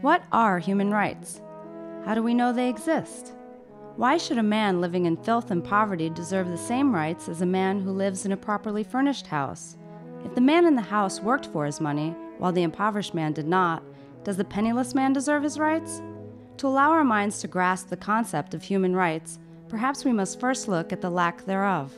What are human rights? How do we know they exist? Why should a man living in filth and poverty deserve the same rights as a man who lives in a properly furnished house? If the man in the house worked for his money, while the impoverished man did not, does the penniless man deserve his rights? To allow our minds to grasp the concept of human rights, perhaps we must first look at the lack thereof.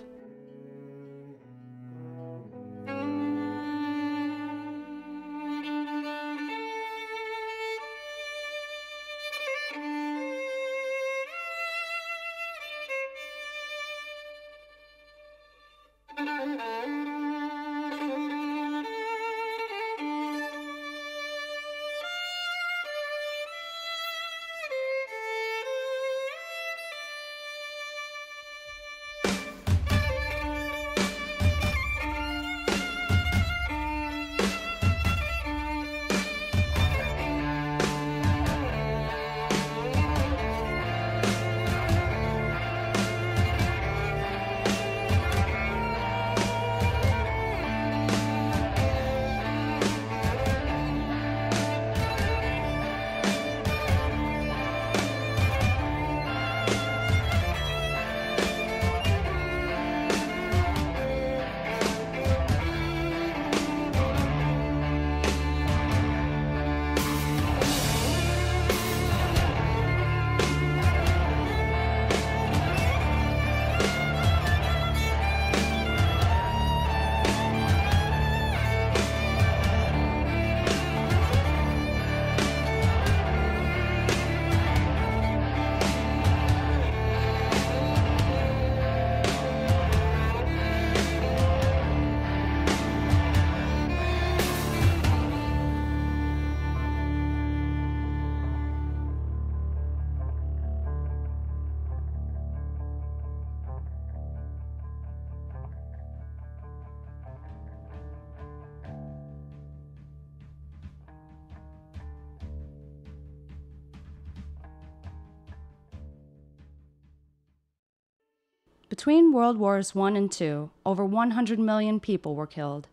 Between World Wars I and II, over 100 million people were killed.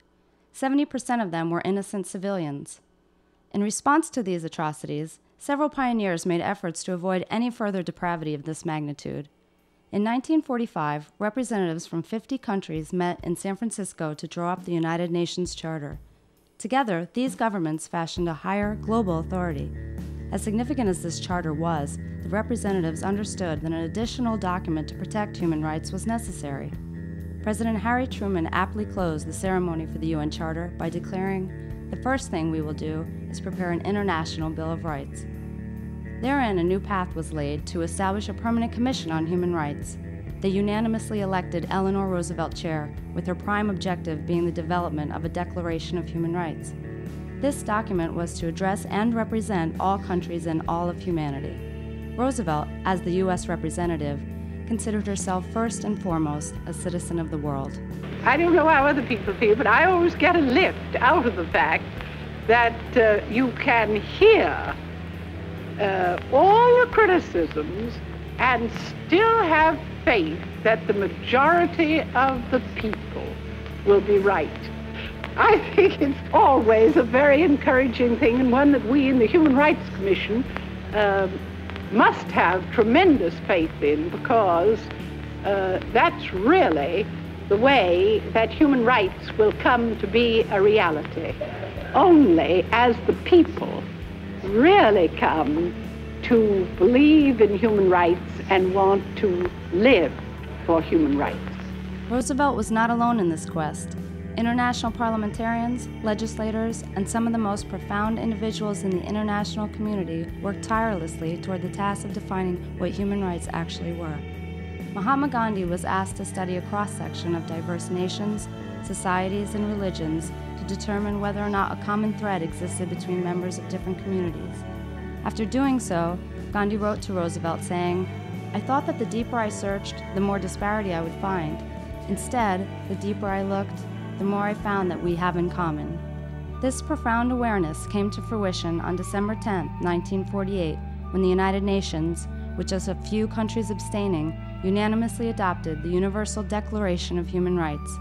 70% of them were innocent civilians. In response to these atrocities, several pioneers made efforts to avoid any further depravity of this magnitude. In 1945, representatives from 50 countries met in San Francisco to draw up the United Nations Charter. Together, these governments fashioned a higher, global authority. As significant as this charter was, the representatives understood that an additional document to protect human rights was necessary. President Harry Truman aptly closed the ceremony for the UN Charter by declaring, "The first thing we will do is prepare an international Bill of Rights." Therein, a new path was laid to establish a permanent commission on human rights. They unanimously elected Eleanor Roosevelt chair, with her prime objective being the development of a Declaration of Human Rights. This document was to address and represent all countries and all of humanity. Roosevelt, as the U.S. representative, considered herself first and foremost a citizen of the world. I don't know how other people feel, but I always get a lift out of the fact that you can hear all the criticisms and still have faith that the majority of the people will be right. I think it's always a very encouraging thing, and one that we in the Human Rights Commission must have tremendous faith in, because that's really the way that human rights will come to be a reality. Only as the people really come to believe in human rights and want to live for human rights. Roosevelt was not alone in this quest. International parliamentarians, legislators, and some of the most profound individuals in the international community worked tirelessly toward the task of defining what human rights actually were. Mahatma Gandhi was asked to study a cross-section of diverse nations, societies, and religions to determine whether or not a common thread existed between members of different communities. After doing so, Gandhi wrote to Roosevelt saying, "I thought that the deeper I searched, the more disparity I would find. Instead, the deeper I looked, the more I found that we have in common." This profound awareness came to fruition on December 10, 1948, when the United Nations, with just a few countries abstaining, unanimously adopted the Universal Declaration of Human Rights.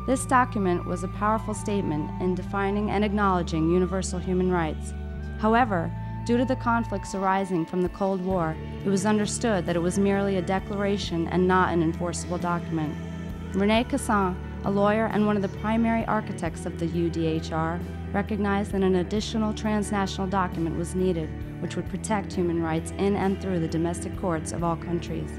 This document was a powerful statement in defining and acknowledging universal human rights. However, Due to the conflicts arising from the Cold War, it was understood that it was merely a declaration and not an enforceable document. René Cassin, a lawyer and one of the primary architects of the UDHR, recognized that an additional transnational document was needed which would protect human rights in and through the domestic courts of all countries.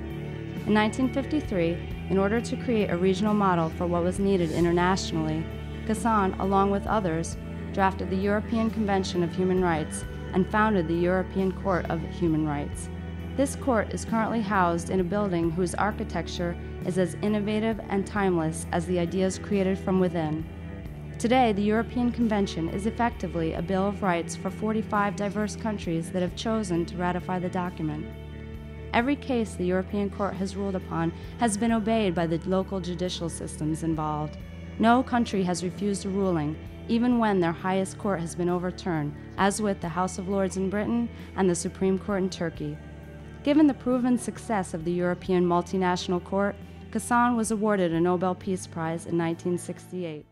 In 1953, in order to create a regional model for what was needed internationally, Cassin, along with others, drafted the European Convention of Human Rights and founded the European Court of Human Rights. This court is currently housed in a building whose architecture is as innovative and timeless as the ideas created from within. Today, the European Convention is effectively a Bill of Rights for 45 diverse countries that have chosen to ratify the document. Every case the European Court has ruled upon has been obeyed by the local judicial systems involved. No country has refused a ruling, even when their highest court has been overturned, as with the House of Lords in Britain and the Supreme Court in Turkey. Given the proven success of the European Multinational Court, Cassin was awarded a Nobel Peace Prize in 1968.